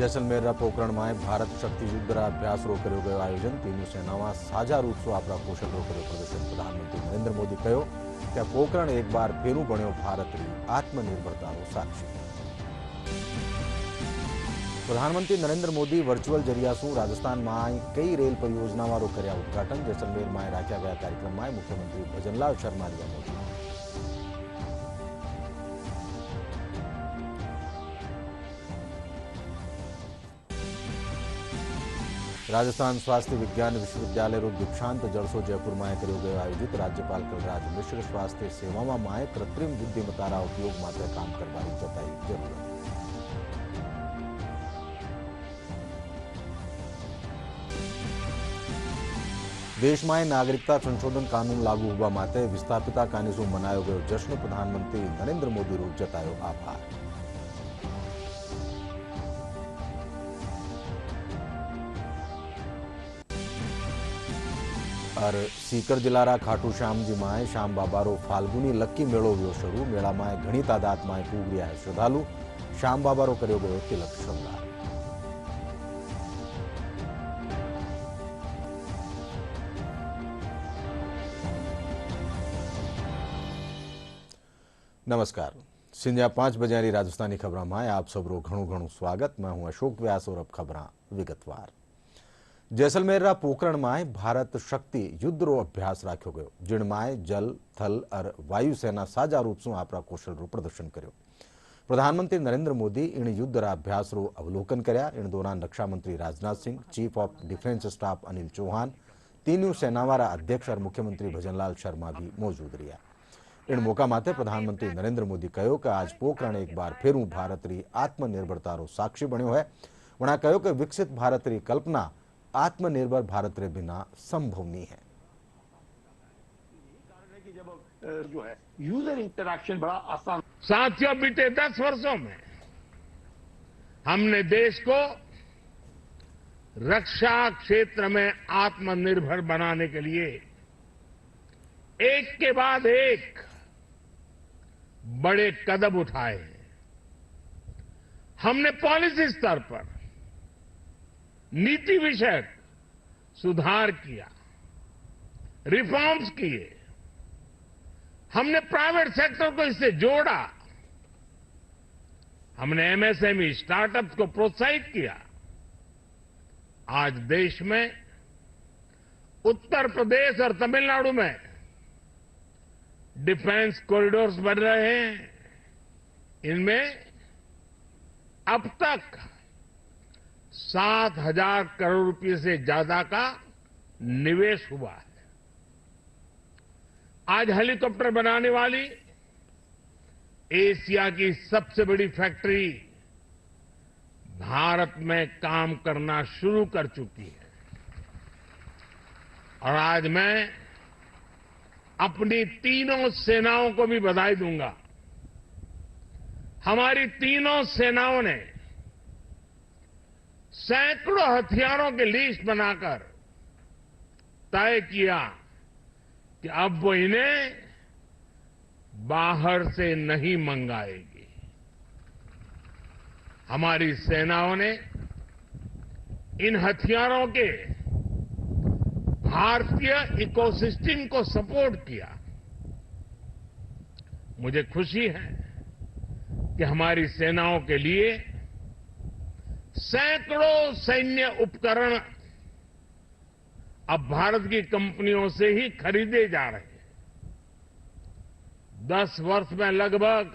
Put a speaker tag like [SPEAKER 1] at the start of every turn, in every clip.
[SPEAKER 1] जैसलमेर पोकरण में भारत शक्ति युद्ध अभ्यास कर्यो गयो आयोजन। तीनों सेना साझा रूप से आपरा कौशल कर्यो प्रदर्शन। प्रधानमंत्री नरेंद्र मोदी कहो कि पोकरण एक बार फेरू बन्यो भारत री आत्मनिर्भरता साक्षी। प्रधानमंत्री नरेंद्र मोदी वर्चुअल जरिया से राजस्थान में कई रेल परियोजनाओं कर्या उद्घाटन। जैसलमेर में राख्या गया कार्यक्रम में मुख्यमंत्री भजनलाल शर्मा रिया मौजूद। राजस्थान स्वास्थ्य विज्ञान विश्वविद्यालय दीक्षांत जलसो जयपुर में कर्यो गयो आयोजित। राज्यपाल कलराज मिश्र स्वास्थ्य सेवा में कृत्रिम बुद्धिमत्ता उपयोग मात्र काम करने जताई जरूरत। देश में नागरिकता संशोधन कानून लागू होवा माटे विस्थापिता कानिसो मनायो गयो जश्न। प्रधानमंत्री नरेंद्र मोदी रो जतायो आभार। और सीकर जिला खाटू श्याम जी में श्याम बाबा रो फाल्गुनी लक्की मेड़ो हुयो शुरू। मेला में घनी तादाद में पूग रहा है श्रद्धालु। श्याम बाबा रो कर्यो गयो तिलक श्रृंगार। नमस्कार, संध्या 5 बजे राजस्थानी खबर में आप सबरो घणु स्वागत। मैं हूं अशोक व्यास और अब खबर विगतवार। जैसलमेर पोकरण में भारत शक्ति युद्ध रो अभ्यास राख्यो गयो, जिनमें जल थल और वायुसेना साझा रूप से आपरा कौशल रो प्रदर्शन कर्यो। प्रधानमंत्री नरेंद्र मोदी इन युद्ध अभ्यास रो अवलोकन कर्या। इन दौरान रक्षा मंत्री Rajnath Singh, chief of defence staff Anil Chauhan, तीनों सेनावारा अध्यक्ष और मुख्यमंत्री भजनलाल शर्मा भी मौजूद रहा। इन मौका माते प्रधानमंत्री नरेंद्र मोदी कहो कि आज पोकरण एक बार फेरू भारत री आत्मनिर्भरता रो साक्षी बन्यो है। वणा कहो कि विकसित भारत री कल्पना आत्मनिर्भर भारत रे बिना संभव नहीं है।
[SPEAKER 2] जो है यूजर इंटरैक्शन बड़ा आसान।
[SPEAKER 3] साथियों, बीते 10 वर्षों में हमने देश को रक्षा क्षेत्र में आत्मनिर्भर बनाने के लिए एक के बाद एक बड़े कदम उठाए हैं। हमने पॉलिसी स्तर पर नीति विषयक सुधार किया, रिफॉर्म्स किए। हमने प्राइवेट सेक्टर को इससे जोड़ा। हमने एमएसएमई स्टार्टअप्स को प्रोत्साहित किया। आज देश में उत्तर प्रदेश और तमिलनाडु में डिफेंस कॉरिडोर्स बन रहे हैं। इनमें अब तक 7,000 करोड़ रुपए से ज्यादा का निवेश हुआ है। आज हेलीकॉप्टर बनाने वाली एशिया की सबसे बड़ी फैक्ट्री भारत में काम करना शुरू कर चुकी है। और आज मैं अपनी तीनों सेनाओं को भी बधाई दूंगा। हमारी तीनों सेनाओं ने सैकड़ों हथियारों की लिस्ट बनाकर तय किया कि अब वो इन्हें बाहर से नहीं मंगाएगी। हमारी सेनाओं ने इन हथियारों के भारतीय इकोसिस्टम को सपोर्ट किया। मुझे खुशी है कि हमारी सेनाओं के लिए सैकड़ों सैन्य उपकरण अब भारत की कंपनियों से ही खरीदे जा रहे हैं। 10 वर्ष में लगभग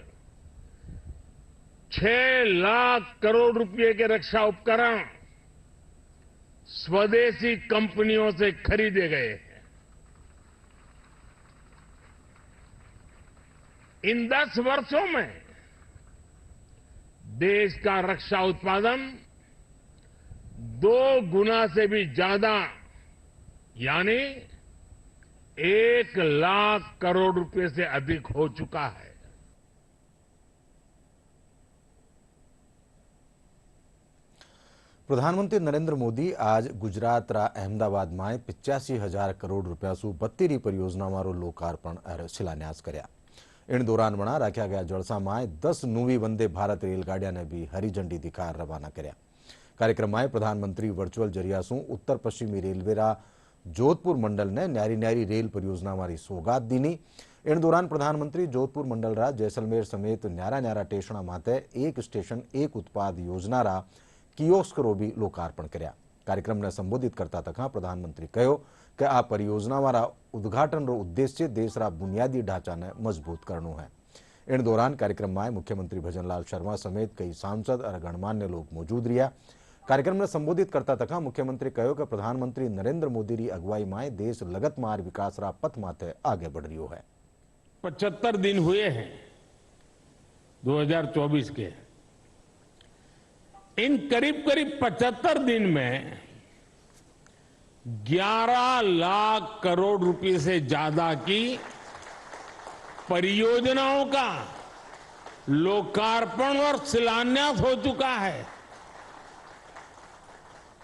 [SPEAKER 3] 6 लाख करोड़ रुपए के रक्षा उपकरण स्वदेशी कंपनियों से खरीदे गए हैं। इन 10 वर्षों में देश का रक्षा उत्पादन 2 गुना से भी ज्यादा यानी 1 लाख करोड़ रुपए से अधिक हो चुका है।
[SPEAKER 1] प्रधानमंत्री नरेंद्र मोदी आज गुजरात रा अहमदाबाद में 85,000 करोड़ रुपया सु 32 परियोजनाओं रो लोकार्पण और शिलान्यास कर्या। इन दौरान वणा राख्या गया जलसा में 10 नवी वंदे भारत रेलगाड़ियां ने भी हरी झंडी दिखा रवाना कर्या। कार्यक्रम में प्रधानमंत्री वर्चुअल जरिया से उत्तर पश्चिमी रेलवेरा जोधपुर मंडल ने न्यारी न्यारी रेल परियोजना मारी सौगात दीनी। इन दौरान प्रधानमंत्री जोधपुर मंडल रा जैसलमेर समेत न्यारा न्यारा स्टेशना माते एक स्टेशन एक उत्पाद योजना रा कियोस्करो भी लोकार्पण कर्या। कार्यक्रम ने संबोधित करता तक प्रधानमंत्री कहो कि आ परियोजना वाला उद्घाटन रो उद्देश्य देश रा बुनियादी ढांचा ने मजबूत करनो है। इन दौरान कार्यक्रम में मुख्यमंत्री भजनलाल शर्मा समेत कई सांसद और गणमान्य लोग मौजूद रहा। कार्यक्रम में संबोधित करता तक मुख्यमंत्री कहो कि प्रधानमंत्री नरेंद्र मोदी की अगुवाई में देश लगतमार विकास रा पथ माथे आगे बढ़ रही है।
[SPEAKER 3] 75 दिन हुए हैं 2024 के। इन करीब करीब 75 दिन में 11 लाख करोड़ रुपए से ज्यादा की परियोजनाओं का लोकार्पण और शिलान्यास हो चुका है।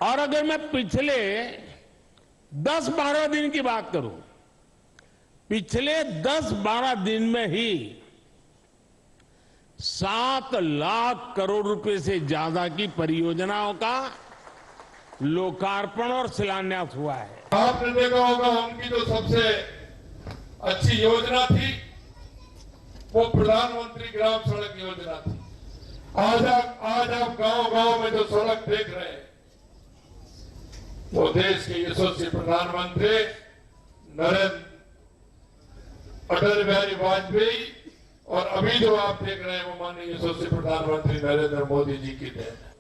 [SPEAKER 3] और अगर मैं पिछले 10-12 दिन की बात करूं, पिछले 10-12 दिन में ही 7 लाख करोड़ रुपए से ज्यादा की परियोजनाओं का लोकार्पण और शिलान्यास हुआ है।
[SPEAKER 4] आपने देखा होगा उनकी जो सबसे अच्छी योजना थी वो प्रधानमंत्री ग्राम सड़क योजना थी। आज आप गांव-गांव में जो सड़क देख रहे हैं वो देश के यशस्वी प्रधानमंत्री नरेंद्र अटल बिहारी वाजपेयी और अभी जो आप देख रहे हैं वो माननीय यशस्वी प्रधानमंत्री नरेंद्र मोदी जी की देन है।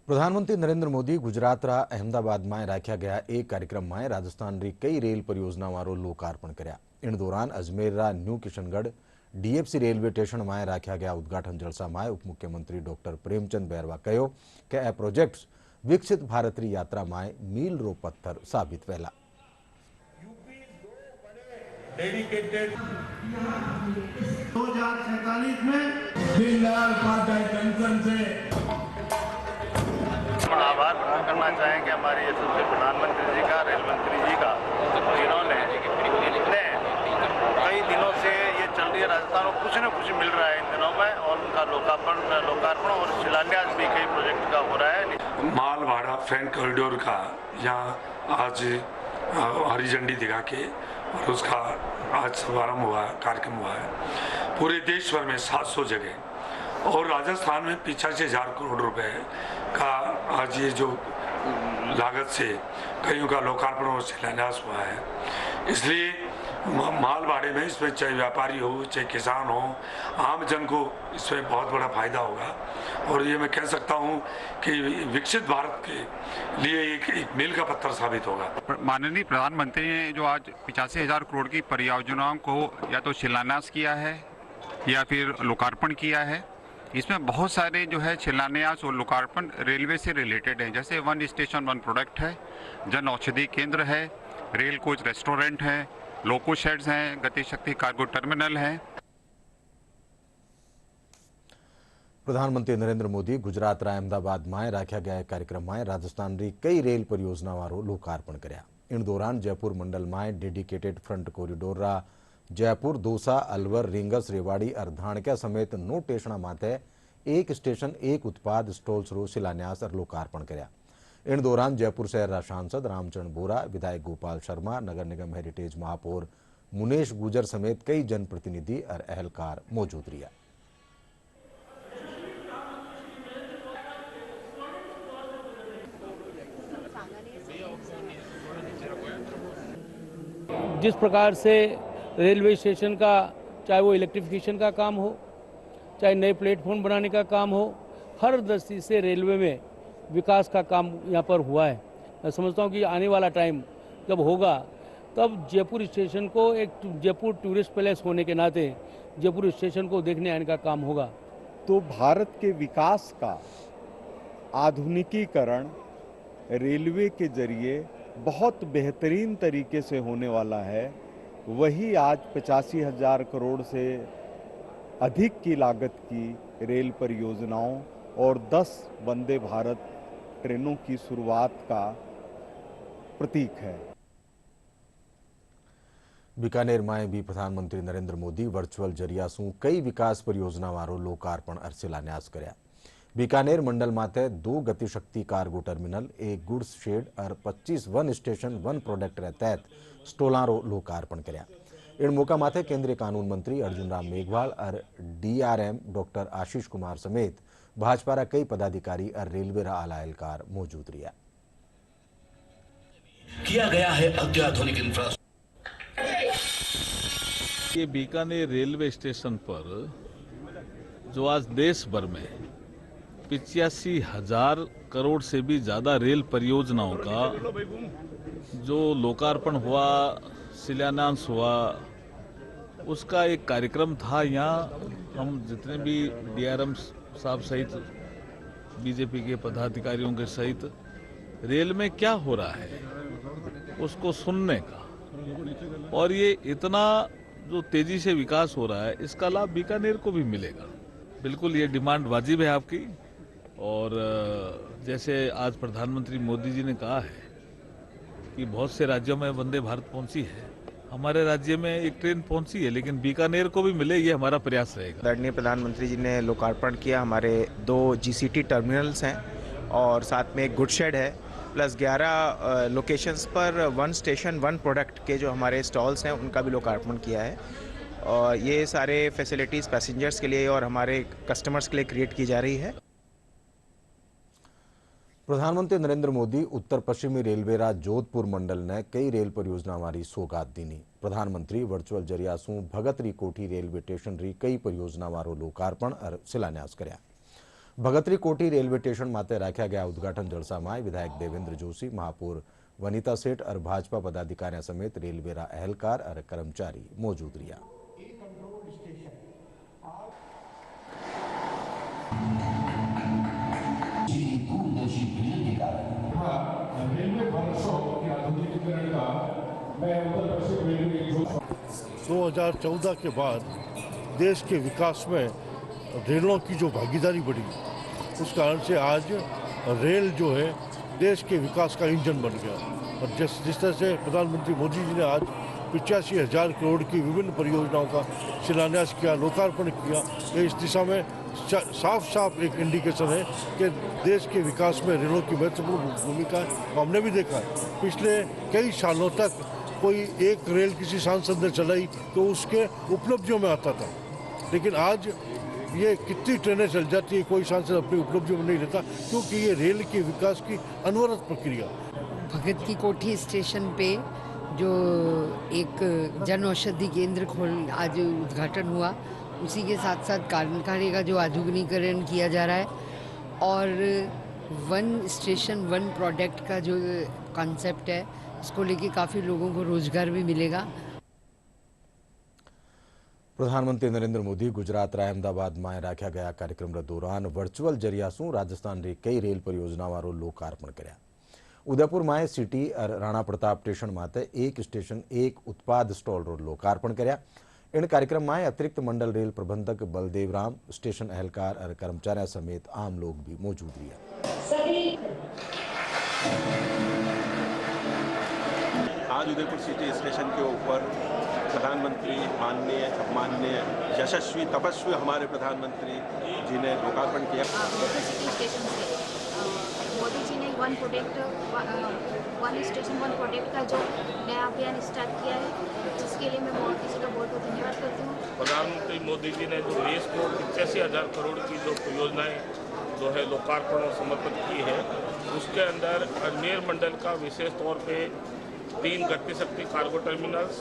[SPEAKER 1] प्रधानमंत्री नरेंद्र मोदी गुजरात रा अहमदाबाद में राख्या गया एक कार्यक्रम में राजस्थान री कई रेल परियोजना वारो लोकार्पण कर्या। इन दौरान अजमेर रा new Kishangarh DFC railway station में राख्या गया उद्घाटन जलसा में उप मुख्यमंत्री डॉक्टर प्रेमचंद बैरवा कहो कि आ प्रोजेक्ट्स विकसित भारत री यात्रा में मील रो पत्थर साबित वेला।
[SPEAKER 5] डेडिकेटेड 2047 में दीनदयाल उपाध्याय जंक्शन से
[SPEAKER 6] आभार प्रकट करना चाहेंगे हमारे यशस्वी प्रधानमंत्री जी का, रेल मंत्री जी का, जिन्होंने इतने कई दिनों से ये चल रही है राजस्थान को कुछ न कुछ मिल रहा है इन दिनों में और उनका लोकार्पण और शिलान्यास भी कई प्रोजेक्ट का हो रहा है।
[SPEAKER 7] मालवाड़ा फैन कॉरिडोर का यहाँ आज हरी झंडी दिखा के और उसका आज शुभारंभ हुआ, कार्यक्रम हुआ है। पूरे देश भर में 700 जगह और राजस्थान में 85,000 करोड़ रुपए का आज ये जो लागत से कईयों का लोकार्पण और शिलान्यास हुआ है। इसलिए मालवाड़े में इसमें चाहे व्यापारी हो चाहे किसान हो, आम जन को इसमें बहुत बड़ा फायदा होगा और ये मैं कह सकता हूँ कि विकसित भारत के लिए एक मील का पत्थर साबित होगा।
[SPEAKER 8] माननीय प्रधानमंत्री ने जो आज 85,000 करोड़ की परियोजनाओं को या तो शिलान्यास किया है या फिर लोकार्पण किया है, इसमें बहुत सारे जो है शिलान्यास और लोकार्पण रेलवे से रिलेटेड है। जैसे वन स्टेशन वन प्रोडक्ट है, जन औषधि केंद्र है, रेल कोच रेस्टोरेंट है, लोको शेड्स हैं, गति शक्ति कार्गो टर्मिनल है।
[SPEAKER 1] प्रधानमंत्री नरेंद्र मोदी गुजरात रा अहमदाबाद में राख्या गया कार्यक्रम में राजस्थान री कई रेल परियोजना वारो लोकार्पण कर्या। इन दौरान जयपुर मंडल में डेडिकेटेड फ्रंट कॉरिडोर रा जयपुर, दौसा, अलवर, रींगस, रेवाड़ी और धाणक्या समेत 9 स्टेशना माथे एक स्टेशन एक उत्पाद स्टॉल्स रो शिलान्यास और लोकार्पण कर्या। इन दौरान जयपुर शहर रा सांसद रामचरण बोरा, विधायक गोपाल शर्मा, नगर निगम हेरिटेज महापौर मुनेश गुजर समेत कई जनप्रतिनिधि और अहलकार मौजूद रहा।
[SPEAKER 9] जिस प्रकार से रेलवे स्टेशन का चाहे वो इलेक्ट्रिफिकेशन का काम हो, चाहे नए प्लेटफॉर्म बनाने का काम हो, हर दृष्टि से रेलवे में विकास का काम यहाँ पर हुआ है। मैं समझता हूँ कि आने वाला टाइम जब होगा तब जयपुर स्टेशन को एक जयपुर टूरिस्ट पैलेस होने के नाते जयपुर स्टेशन को देखने आने का काम होगा।
[SPEAKER 10] तो भारत के विकास का आधुनिकीकरण रेलवे के जरिए बहुत बेहतरीन तरीके से होने वाला है। वही आज 85,000 करोड़ से अधिक की लागत की रेल परियोजनाओं और 10 वंदे भारत ट्रेनों की शुरुआत का प्रतीक है।
[SPEAKER 1] बीकानेर में भी प्रधानमंत्री नरेंद्र मोदी वर्चुअल जरिया शू कई विकास परियोजना वारो लोकार्पण और शिलान्यास कर्या। बीकानेर मंडल माथे 2 Gati Shakti cargo terminal, 1 goods shed और 25 वन स्टेशन वन प्रोडक्ट रे तहत स्टोलारो लोकार्पण कर्या। इन मौका माथे केंद्रीय कानून मंत्री अर्जुन राम मेघवाल और DRM डॉक्टर आशीष कुमार समेत भाजपा रा कई पदाधिकारी और रेलवे रा आला एहलकार मौजूद रहा।
[SPEAKER 11] किया गया है अत्याधुनिक इंफ्रास्ट्रक्चर।
[SPEAKER 12] ये बीकानेर रेलवे स्टेशन पर जो आज देश भर में 85,000 करोड़ से भी ज्यादा रेल परियोजनाओं का जो लोकार्पण हुआ, शिलान्यास हुआ, उसका एक कार्यक्रम था। यहाँ हम जितने भी DRM साहब सहित बीजेपी के पदाधिकारियों के सहित रेल में क्या हो रहा है उसको सुनने का, और ये इतना जो तेजी से विकास हो रहा है इसका लाभ बीकानेर को भी मिलेगा। बिल्कुल ये डिमांड वाजिब है आपकी। और जैसे आज प्रधानमंत्री मोदी जी ने कहा है कि बहुत से राज्यों में वंदे भारत पहुंची है, हमारे राज्य में एक ट्रेन पहुंची है, लेकिन बीकानेर को भी मिले, ये हमारा प्रयास रहेगा।
[SPEAKER 13] आदरणीय प्रधानमंत्री जी ने लोकार्पण किया। हमारे 2 GCT टर्मिनल्स हैं और साथ में एक गुड शेड है, प्लस 11 लोकेशंस पर 1 स्टेशन 1 प्रोडक्ट के जो हमारे स्टॉल्स हैं उनका भी लोकार्पण किया है। और ये सारे फैसिलिटीज़ पैसेंजर्स के लिए और हमारे कस्टमर्स के लिए क्रिएट की जा रही है।
[SPEAKER 1] प्रधानमंत्री नरेंद्र मोदी उत्तर पश्चिमी रेलवे रा जोधपुर मंडल ने कई रेल परियोजना वाली सौगात दीनी। प्रधानमंत्री वर्चुअल जरिया शू भगतरी कोठी रेलवे स्टेशन री कई परियोजना वारो लोकार्पण और शिलान्यास कर्या। भगतरी कोठी रेलवे स्टेशन माते राख्या गया उद्घाटन जलसा में विधायक देवेंद्र जोशी, महापौर वनिता सेठ और भाजपा पदाधिकारियों समेत रेलवे रा एहलकार और कर्मचारी मौजूद रहा।
[SPEAKER 5] रेलवे वर्कशॉप के आधुनिकीकरण का मैं उत्तर पश्चिम रेलवे
[SPEAKER 14] 2014 के बाद देश के विकास में रेलों की जो भागीदारी बढ़ी, उस कारण से आज रेल जो है देश के विकास का इंजन बन गया। और जिस तरह से प्रधानमंत्री मोदी जी ने आज 85,000 करोड़ की विभिन्न परियोजनाओं का शिलान्यास किया, लोकार्पण किया, ये इस दिशा में साफ एक इंडिकेशन है कि देश के विकास में रेलों की महत्वपूर्ण भूमिका है। हमने भी देखा है पिछले कई सालों तक कोई एक रेल किसी सांसद ने चलाई तो उसके उपलब्धियों में आता था, लेकिन आज ये कितनी ट्रेनें चल जाती है कोई सांसद अपनी उपलब्धियों में नहीं लेता, क्योंकि ये रेल के विकास की अनवरत प्रक्रिया।
[SPEAKER 15] भगत की कोठी स्टेशन पे जो एक जन औषधि केंद्र आज उद्घाटन हुआ, उसी के साथ साथ कार्य का जो आधुनिकीकरण किया जा रहा है और 1 स्टेशन 1 प्रोडक्ट का जो कॉन्सेप्ट है, इसको लेके काफ़ी लोगों को रोजगार भी मिलेगा।
[SPEAKER 1] प्रधानमंत्री नरेंद्र मोदी गुजरात रा अहमदाबाद में राख्या गया कार्यक्रम रे दौरान वर्चुअल जरिया शू राजस्थान री कई रेल परियोजना वारो लोकार्पण कर्या। उदयपुर में सिटी और राणा प्रताप स्टेशन माते 1 स्टेशन 1 उत्पाद स्टॉल रो लोकार्पण कर्या। इन कार्यक्रम में अतिरिक्त मंडल रेल प्रबंधक बलदेव राम, स्टेशन एहलकार और कर्मचारियों समेत आम लोग भी मौजूद रहे।
[SPEAKER 16] आज उदयपुर सिटी स्टेशन के ऊपर प्रधानमंत्री माननीय यशस्वी तपस्वी हमारे प्रधानमंत्री जी ने लोकार्पण किया।
[SPEAKER 17] उदयपुर सिटी स्टेशन से मोदी जी ने 1 प्रोडक्ट 1 स्टेशन 1 प्रोडक्ट का जो नया अभियान स्टार्ट किया है, जिसके लिए मैं मोदी जी का बहुत बहुत धन्यवाद करती हूँ।
[SPEAKER 18] प्रधानमंत्री मोदी जी ने जो देश को 85,000 करोड़ की जो योजनाएं जो है लोकार्पण और समर्पित की है, उसके अंदर अजमेर मंडल का विशेष तौर पे 3 गतिशक्ति कार्गो टर्मिनल्स,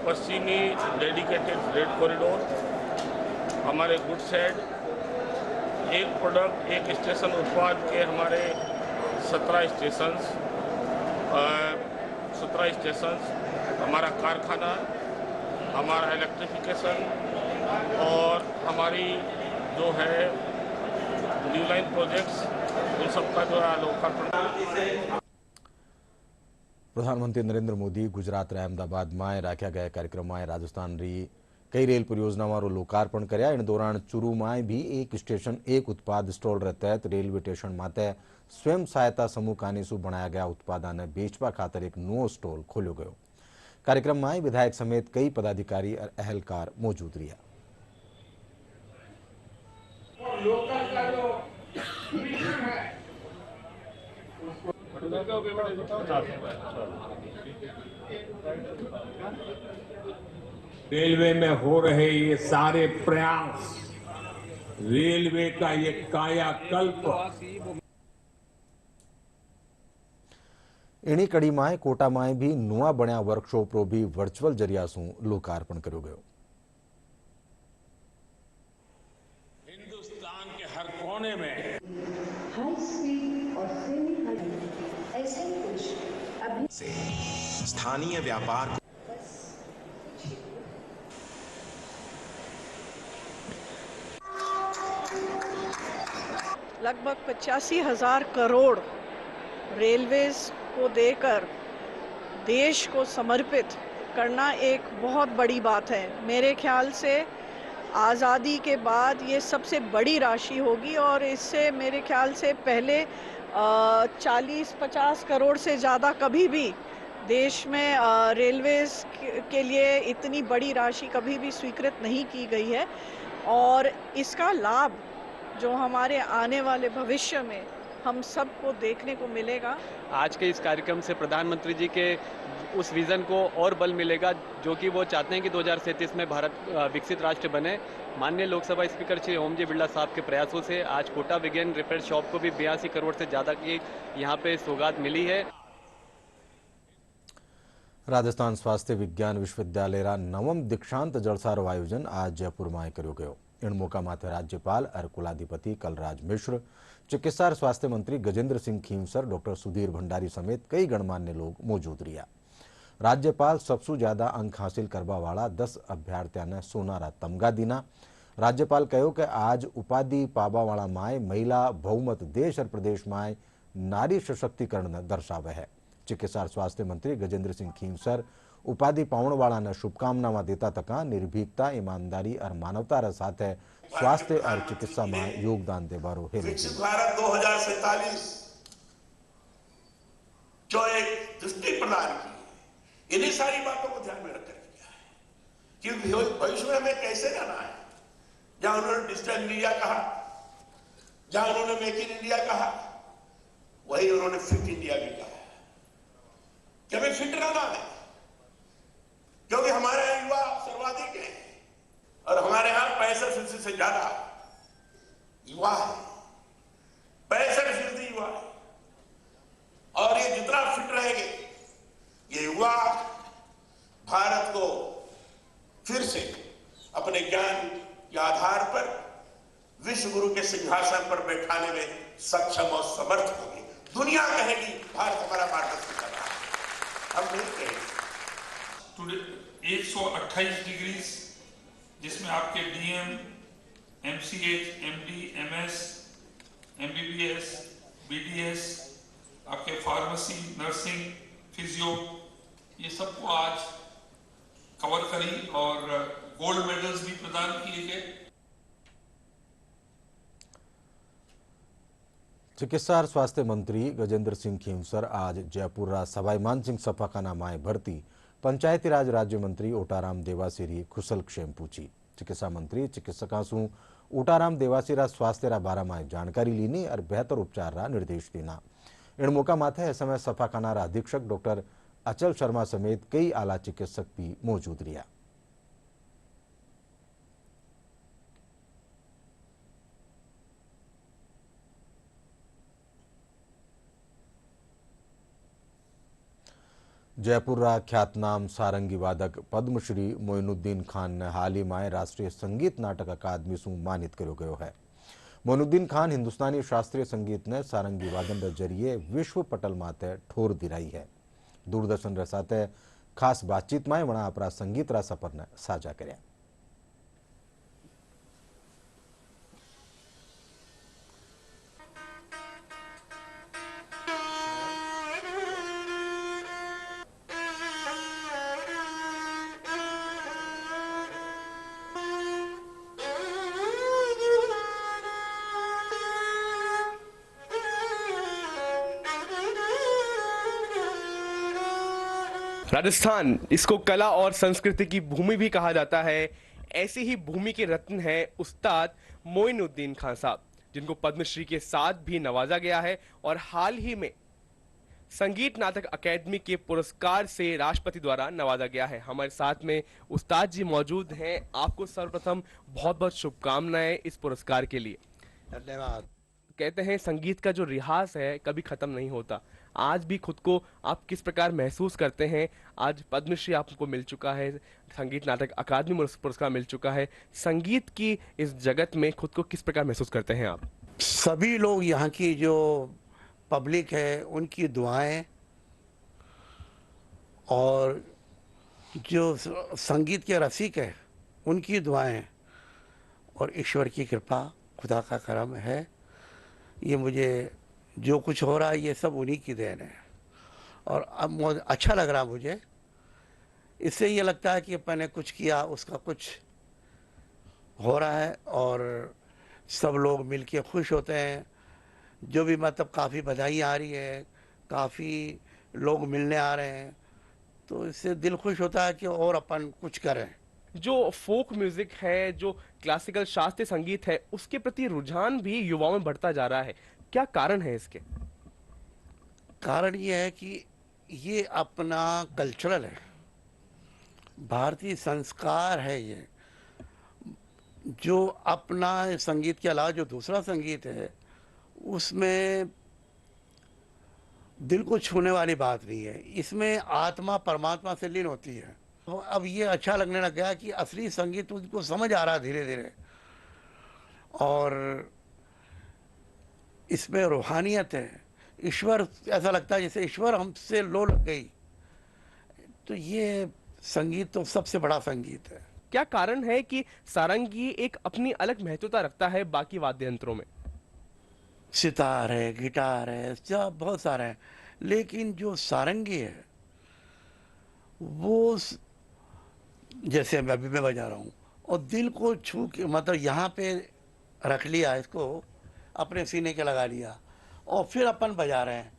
[SPEAKER 18] पश्चिमी डेडिकेटेड फ्रेट कॉरिडोर, हमारे गुड शेड, 1 प्रोडक्ट 1 स्टेशन उत्पाद के हमारे 17 स्टेशंस, हमारा कारखाना, हमारा इलेक्ट्रिफिकेशन और हमारी जो है न्यू लाइन प्रोजेक्ट्स, उन सबका जो है लोकार्पण।
[SPEAKER 1] प्रधानमंत्री नरेंद्र मोदी गुजरात रा अहमदाबाद में राख्या गया कार्यक्रम में राजस्थान री कई रेल परियोजना वारो लोकार्पण कर्या। इन दौरान चूरू में भी 1 स्टेशन 1 उत्पाद स्टॉल रे तहत रेलवे स्टेशन माते स्वयं सहायता समूह कानीसू बनाया गया उत्पादन ने बेचवा खातर एक नवो स्टॉल खोल्यो गयो। कार्यक्रम में विधायक समेत कई पदाधिकारी और अहलकार मौजूद रहा।
[SPEAKER 5] रेलवे में हो रहे ये सारे प्रयास, रेलवे का ये कायाकल्प।
[SPEAKER 1] एनी कड़ी में कोटा में भी नुआ बन्या वर्कशॉप रो भी वर्चुअल जरिया से लोकार्पण करो गयो।
[SPEAKER 5] हिंदुस्तान के हर कोने में
[SPEAKER 19] हाई स्पीड और सेमी हाई ऐसे कुछ अभी
[SPEAKER 20] से स्थानीय व्यापार
[SPEAKER 21] लगभग 85,000 करोड़ रेलवेज को देकर देश को समर्पित करना एक बहुत बड़ी बात है। मेरे ख्याल से आज़ादी के बाद ये सबसे बड़ी राशि होगी और इससे मेरे ख्याल से पहले 40-50 करोड़ से ज़्यादा कभी भी देश में रेलवेज के लिए इतनी बड़ी राशि कभी भी स्वीकृत नहीं की गई है और इसका लाभ जो हमारे आने वाले भविष्य में हम सबको देखने को मिलेगा।
[SPEAKER 22] आज के इस कार्यक्रम से प्रधानमंत्री जी के उस विज़न को और बल मिलेगा जो कि वो चाहते हैं कि 2037 में भारत विकसित राष्ट्र बने। माननीय लोकसभा स्पीकर श्री ओमजी बिरला साहब के प्रयासों से आज कोटा विज्ञान रिपेयर शॉप को भी 82 करोड़ से ज़्यादा की यहाँ पे सौगात मिली है।
[SPEAKER 1] राजस्थान स्वास्थ्य विज्ञान विश्वविद्यालय रा 9वां दीक्षांत जलसारो आयोजन आज जयपुर में करो गयो। इन मौका माथे राज्यपाल और कुलाधिपति कलराज मिश्र, चिकित्सा और स्वास्थ्य मंत्री गजेंद्र सिंह खींवसर, डॉक्टर सुधीर भंडारी समेत कई गणमान्य लोग मौजूद रहा। राज्यपाल सबसे ज्यादा अंक हासिल करवा वाला 10 अभ्यर्थियों ने सोनारा तमगा दीना। राज्यपाल कहो कि आज उपाधि पावा वाला माय महिला बहुमत देश और प्रदेश में नारी सशक्तिकरण दर्शावे है। चिकित्सा और स्वास्थ्य मंत्री गजेंद्र सिंह खींवसर उपाधि पावण वाला ने शुभकामना देता तका निर्भीकता, ईमानदारी और मानवता रे साथे स्वास्थ्य और चिकित्सा में योगदान देवारो है।
[SPEAKER 23] विकसित भारत 2047 जो एक दृष्टि प्रदान की, इन्हीं सारी बातों को ध्यान में रखकर किया है कि भविष्य में हमें कैसे रहना है। जहां उन्होंने डिजिटल इंडिया कहा, जहां उन्होंने मेक इन इंडिया कहा, वही उन्होंने फिट इंडिया भी कहा कि हमें फिट रहना है क्योंकि हमारे यहाँ युवा सर्वाधिक है और हमारे यहाँ 65% से ज्यादा युवा है, 65% युवा है और ये जितना फिट रहेंगे ये युवा भारत को फिर से अपने ज्ञान के आधार पर विश्व गुरु के सिंहासन पर बैठाने में सक्षम और समर्थ होंगे। दुनिया कहेगी भारत हमारा मार्गदर्शन कर रहा है, हम नहीं कहेंगे।
[SPEAKER 7] 128 डिग्रीज जिसमें आपके DM, MCH, MD, MS, MBBS, BDS, आपके फार्मेसी, नर्सिंग, फिजियो, ये सबको आज कवर करी और गोल्ड मेडल्स भी प्रदान किए गए।
[SPEAKER 1] चिकित्सा और स्वास्थ्य मंत्री गजेंद्र सिंह खींवसर आज जयपुर रा सवाई मानसिंह सफाखाना में भर्ती पंचायती राज राज्य मंत्री ओटाराम देवासीरी कुशल क्षेम पूछी। चिकित्सा मंत्री चिकित्सकों से ओटाराम देवासी रा स्वास्थ्य रा बारा में जानकारी लीनी और बेहतर उपचार रा निर्देश देना। इन मौका माथे इस समय सफाखाना रा अधीक्षक डॉक्टर अचल शर्मा समेत कई आला चिकित्सक भी मौजूद रहा। जयपुर रा ख्यातनाम सारंगी वादक पद्मश्री मोइनुद्दीन खान ने हाल ही में राष्ट्रीय संगीत नाटक अकादमी से मानित करो गयो है। मोइनुद्दीन खान हिंदुस्तानी शास्त्रीय संगीत ने सारंगी वादन के जरिए विश्व पटल माथे ठोर दिराई है। दूरदर्शन रे साथे खास बातचीत में वणा अपना संगीत रा सफर ने साझा कर्या।
[SPEAKER 2] राजस्थान, इसको कला और संस्कृति की भूमि भी कहा जाता है। ऐसी ही भूमि के रत्न है उस्ताद मोइनुद्दीन खान साहब, जिनको पद्मश्री के साथ भी नवाजा गया है और हाल ही में संगीत नाटक अकेडमी के पुरस्कार से राष्ट्रपति द्वारा नवाजा गया है। हमारे साथ में उस्ताद जी मौजूद हैं। आपको सर्वप्रथम बहुत बहुत शुभकामनाएं इस पुरस्कार के लिए।
[SPEAKER 3] धन्यवाद।
[SPEAKER 2] कहते हैं संगीत का जो रियाज है कभी खत्म नहीं होता। आज भी खुद को आप किस प्रकार महसूस करते हैं? आज पद्मश्री आपको मिल चुका है, संगीत नाटक अकादमी पुरस्कार मिल चुका है। संगीत की इस जगत में खुद को किस प्रकार महसूस करते हैं आप?
[SPEAKER 3] सभी लोग, यहाँ की जो पब्लिक है, उनकी दुआएं और जो संगीत के रसिक है उनकी दुआएं और ईश्वर की कृपा, खुदा का करम है। ये मुझे जो कुछ हो रहा है ये सब उन्हीं की देन है और अब अच्छा लग रहा मुझे। इससे ये लगता है कि मैंने कुछ किया, उसका कुछ हो रहा है और सब लोग मिलके खुश होते हैं। जो भी मतलब काफ़ी बधाई आ रही है, काफ़ी लोग मिलने आ रहे हैं, तो इससे दिल खुश होता है कि और अपन कुछ करें।
[SPEAKER 2] जो फोक म्यूजिक है, जो क्लासिकल शास्त्रीय संगीत है, उसके प्रति रुझान भी युवाओं में बढ़ता जा रहा है। क्या कारण है इसके?
[SPEAKER 3] कारण ये है कि ये अपना कल्चरल है, भारतीय संस्कार है। ये जो अपना संगीत के अलावा जो दूसरा संगीत है उसमें दिल को छूने वाली बात नहीं है। इसमें आत्मा परमात्मा से लीन होती है। तो अब ये अच्छा लगने लग गया कि असली संगीत उनको समझ आ रहा है धीरे धीरे और इसमें रूहानियत है। ईश्वर, ऐसा लगता है जैसे ईश्वर हमसे लो लग गई। तो ये संगीत तो सबसे बड़ा संगीत है।
[SPEAKER 2] क्या कारण है कि सारंगी एक अपनी अलग महत्वता रखता है बाकी वाद्य यंत्रों में?
[SPEAKER 3] सितार है, गिटार है, सब बहुत सारे हैं, लेकिन जो सारंगी है वो जैसे अभी मैं बजा रहा हूँ और दिल को छू के, मतलब यहाँ पे रख लिया, इसको अपने सीने के लगा लिया और फिर अपन बजा रहे हैं,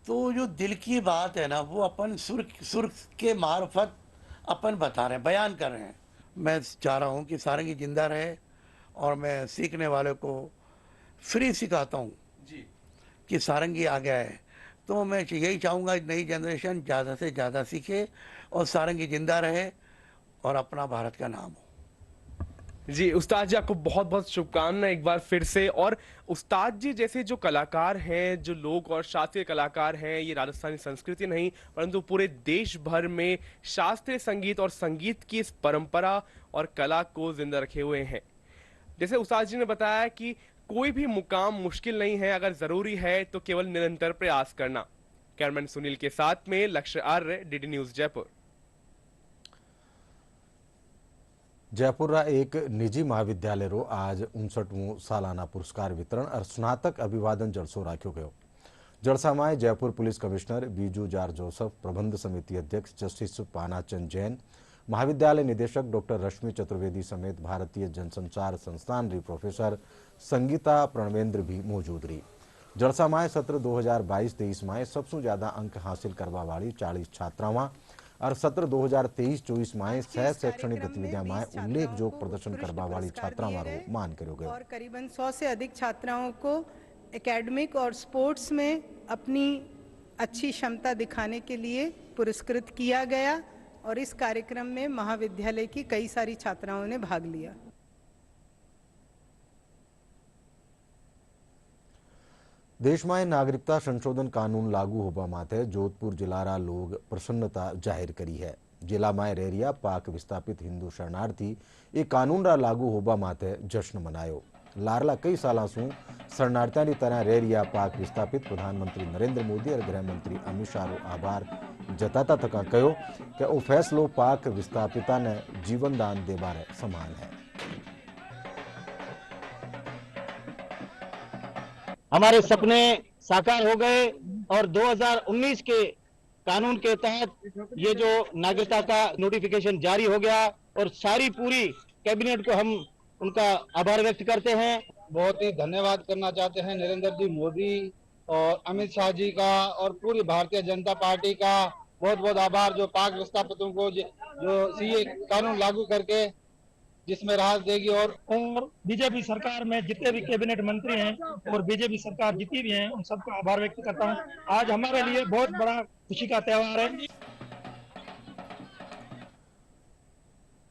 [SPEAKER 3] तो जो दिल की बात है ना वो अपन सुर के मार्फत अपन बता रहे हैं, बयान कर रहे हैं। मैं चाह रहा हूँ कि सारंगी जिंदा रहे और मैं सीखने वाले को फ्री सिखाता हूँ कि सारंगी आ गया है। तो मैं यही चाहूँगा नई जनरेशन ज़्यादा से ज़्यादा सीखे और सारंगी जिंदा रहे और अपना भारत का नाम हो।
[SPEAKER 2] जी उस्ताद जी, आपको बहुत बहुत शुभकामनाएं एक बार फिर से। और उस्ताद जी जैसे जो कलाकार हैं, जो लोग और शास्त्रीय कलाकार हैं, ये राजस्थानी संस्कृति नहीं परंतु पूरे देश भर में शास्त्रीय संगीत और संगीत की इस परंपरा और कला को जिंदा रखे हुए हैं। जैसे उस्ताद जी ने बताया कि कोई भी मुकाम मुश्किल नहीं है, अगर जरूरी है तो केवल निरंतर प्रयास करना। कैमरामैन सुनील के साथ में लक्ष्य आर्य, डीडी न्यूज जयपुर।
[SPEAKER 1] जयपुर एक निजी महाविद्यालय रो आज 59वां सालाना पुरस्कार वितरण और स्नातक अभिवादन जलसो राख्यो गयो। जलसा में Jaipur police commissioner Biju jar Joseph, प्रबंध समिति अध्यक्ष जस्टिस पानाचंद जैन, महाविद्यालय निदेशक डॉक्टर रश्मि चतुर्वेदी समेत भारतीय जनसंचार संस्थान री प्रोफेसर संगीता प्रणवेंद्र भी मौजूद रही। जलसा में सत्र 2022-23 में सबसे ज्यादा अंक हासिल करवा वाली 40 छात्रावां और सत्र 2023-24 में 6 शैक्षणिक गतिविधियों में उल्लेखजोग प्रदर्शन करवा वाली छात्रावां रो मान करो गयो
[SPEAKER 4] और करीबन 100 से अधिक छात्राओं को एकेडमिक और स्पोर्ट्स में अपनी अच्छी क्षमता दिखाने के लिए पुरस्कृत किया गया और इस कार्यक्रम में महाविद्यालय की कई सारी छात्राओं ने भाग लिया।
[SPEAKER 1] देश में नागरिकता संशोधन कानून लागू होबा माथे जोधपुर जिलारा लोग प्रसन्नता जाहिर करी है। जिला में रेरिया पाक विस्थापित हिंदू शरणार्थी ये कानून रा लागू होबा माथे जश्न मनायो। लारला कई साल सु शरणार्थियों की तरह रेरिया पाक विस्थापित प्रधानमंत्री नरेंद्र मोदी और गृह मंत्री अमित शाह रो आभार जताता थका कहो कि वो फैसलो पाक विस्थापिता ने जीवन दान देबारे समान है।
[SPEAKER 24] हमारे सपने साकार हो गए और 2019 के कानून के तहत ये जो नागरिकता का नोटिफिकेशन जारी हो गया और सारी पूरी कैबिनेट को हम उनका आभार व्यक्त करते हैं।
[SPEAKER 25] बहुत ही धन्यवाद करना चाहते हैं नरेंद्र जी मोदी और अमित शाह जी का और पूरी भारतीय जनता पार्टी का बहुत बहुत आभार जो पाक विस्थापितों को जो सीए कानून लागू करके जिसमें राहत देगी। और
[SPEAKER 6] बीजेपी सरकार में जितने भी कैबिनेट मंत्री हैं और बीजेपी सरकार जितनी भी हैं उन सबका आभार व्यक्त करता हूं। आज हमारे लिए बहुत बड़ा खुशी का त्यौहार है।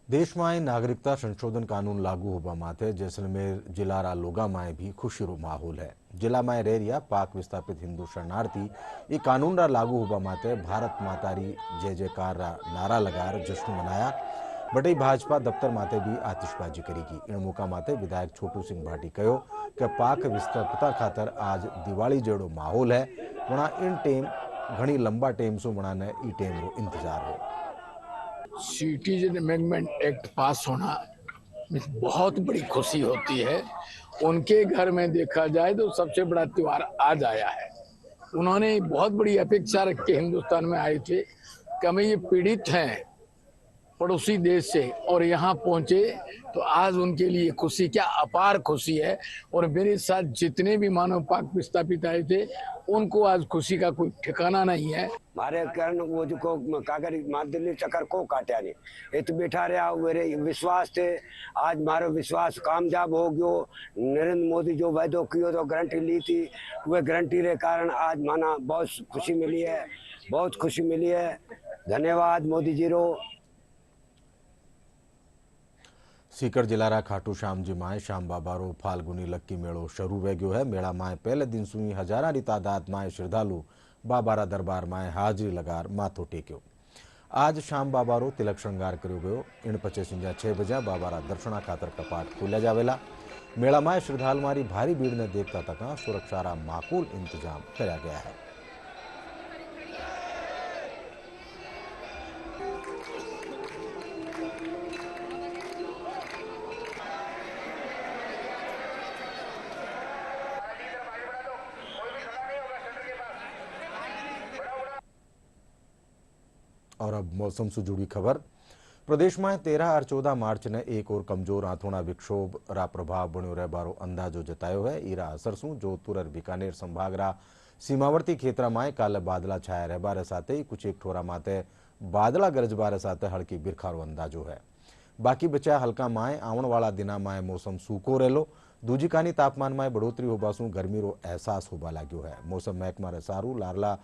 [SPEAKER 1] देशमां नागरिकता संशोधन कानून लागू होवा माटे जैसलमेर जिलारा लोगामां भी खुशीरो माहौल है। जिलामां रेरिया पाक विस्थापित हिंदू शरणार्थी ये कानून रा लागू होवा माटे भारत मातारी जय जयकार रा नारा लगार जश्न मनाया। बटई भाजपा दफ्तर माते भी आतिशबाजी करेगी। इन मौका माते विधायक छोटू सिंह भाटी कहो कि पाक विस्थापिता खातर आज दिवाली जेड़ो माहौल है। वणा इन टेम घनी लंबा टेम सो वणा ने ई टेम रो इंतजार हो।
[SPEAKER 8] सिटीजन अमेंडमेंट एक्ट पास होना बहुत बड़ी खुशी होती है। उनके घर में देखा जाए तो सबसे बड़ा त्योहार आज आया है। उन्होंने बहुत बड़ी अपेक्षा रख के हिंदुस्तान में आए थे कि हमें ये पीड़ित हैं पड़ोसी देश से और यहाँ पहुंचे तो आज उनके लिए खुशी क्या अपार खुशी है। और मेरे साथ जितने भी मानव पाक विस्थापित आए थे उनको आज खुशी का कोई ठिकाना नहीं है।
[SPEAKER 9] मारे कारण वो जो कागर दिल्ली चक्कर को काटा नहीं इत बैठा रहा मेरे विश्वास थे। आज मारो विश्वास कामयाब हो गयो। नरेंद्र मोदी जो वायदो कियो तो गारंटी ली थी वह गारंटी के कारण आज माना बहुत खुशी मिली है। बहुत खुशी मिली है। धन्यवाद मोदी जी रो।
[SPEAKER 1] सीकर जिलारा खाटू श्याम जी माए श्याम बाबा रो फाल्गुनी लक्की मेड़ो शुरू वे गयो है। मेला माए पहले दिन सुई हजारा की तादाद माए श्रद्धालु बाबारा दरबार माए हाजरी लगार माथो टेक्यो। आज श्याम बाबा रो तिलक श्रृंगार करो गयो। इन पचे संजा 6 बजे बाबारा दर्शना खातर कपाट खोल्या जावेला। मेला माए श्रद्धालु मारी भारी भीड़ ने देखता तक सुरक्षारा माकूल इंतजाम कराया गया है। और अब मौसम से जुड़ी खबर। प्रदेश में 13 और 14 मार्च ने एक और कमजोर आथोड़ा विक्षोभ रा प्रभाव बनो रह बारो अंदाजो जतायो है। ईरा असर सु जोधपुर और बीकानेर संभाग रा सीमावर्ती क्षेत्र में काले बादला छाया रह बारे साथ ही कुछ एक ठोरा माते बादला गरज बारे साथ हल्की बिरखारो अंदाजो है। बाकी बचा हल्का माए आवन वाला दिना माए मौसम सूको रहेलो। दूजी कानी तापमान में बढ़ोतरी होबा सु गर्मी रो एहसास होबा लाग्यो है। मौसम महकमा रे सारू लारला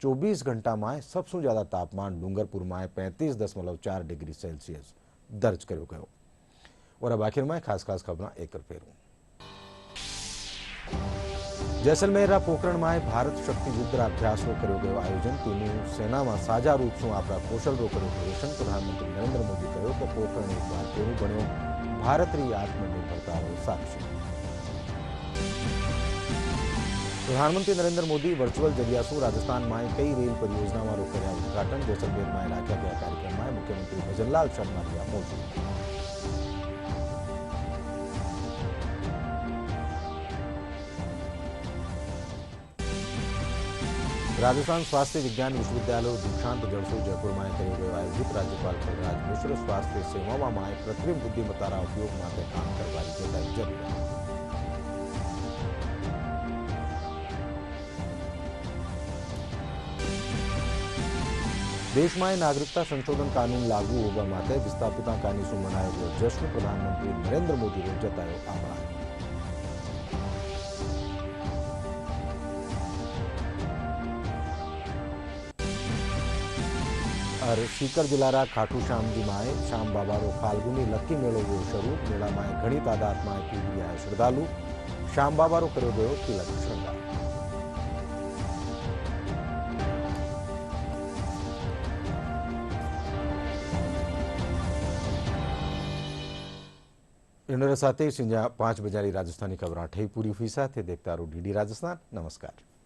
[SPEAKER 1] 24 घंटा में सबसे ज्यादा तापमान डूंगरपुर में 35.4 डिग्री सेल्सियस दर्ज करो गयो। और अब आखिर में खास खास खबर एक तरफ फेरू। जैसलमेर पोखरण में भारत शक्ति युद्ध अभ्यास करो गयो आयोजन। तीनों सेना में साझा रूप से अपना कौशल रो करो प्रदर्शन। प्रधानमंत्री नरेंद्र मोदी कहो कि पोखरण एक बार फिर बनो भारत री आत्मनिर्भरता रो साक्षी। प्रधानमंत्री नरेंद्र मोदी वर्चुअल जरिया से राजस्थान में कई रेल परियोजनाओं कर्या उद्घाटन। जैसलमेर में रखा गया कार्यक्रम में मुख्यमंत्री भजनलाल शर्मा रिया मौजूद। राजस्थान स्वास्थ्य विज्ञान विश्वविद्यालय दीक्षांत जलसों जयपुर में करो गयो आयोजित। राज्यपाल कलराज मिश्र स्वास्थ्य सेवाओं में कृत्रिम बुद्धिमत्ता उपयोग में काम करने जताई जरूरत। देश में नागरिकता संशोधन कानून लागू होगा माते विस्थापिता कानी सु मनायो गयो जश्न। प्रधानमंत्री नरेंद्र मोदी रो जतायो आभार। और सीकर जिलारा खाटू श्याम जी माए श्याम बाबा रो फाल्गुनी लक्की मेलो गयो शुरू। मेला में घनी तादाद में पूरी आए श्रद्धालु। श्याम बाबा रो करो गयो तिलक श्रृंगार। इन साथ ही 5 बजे राजस्थानी खबर ठही पूरी हुई। साथ देखता रहो DD राजस्थान। नमस्कार।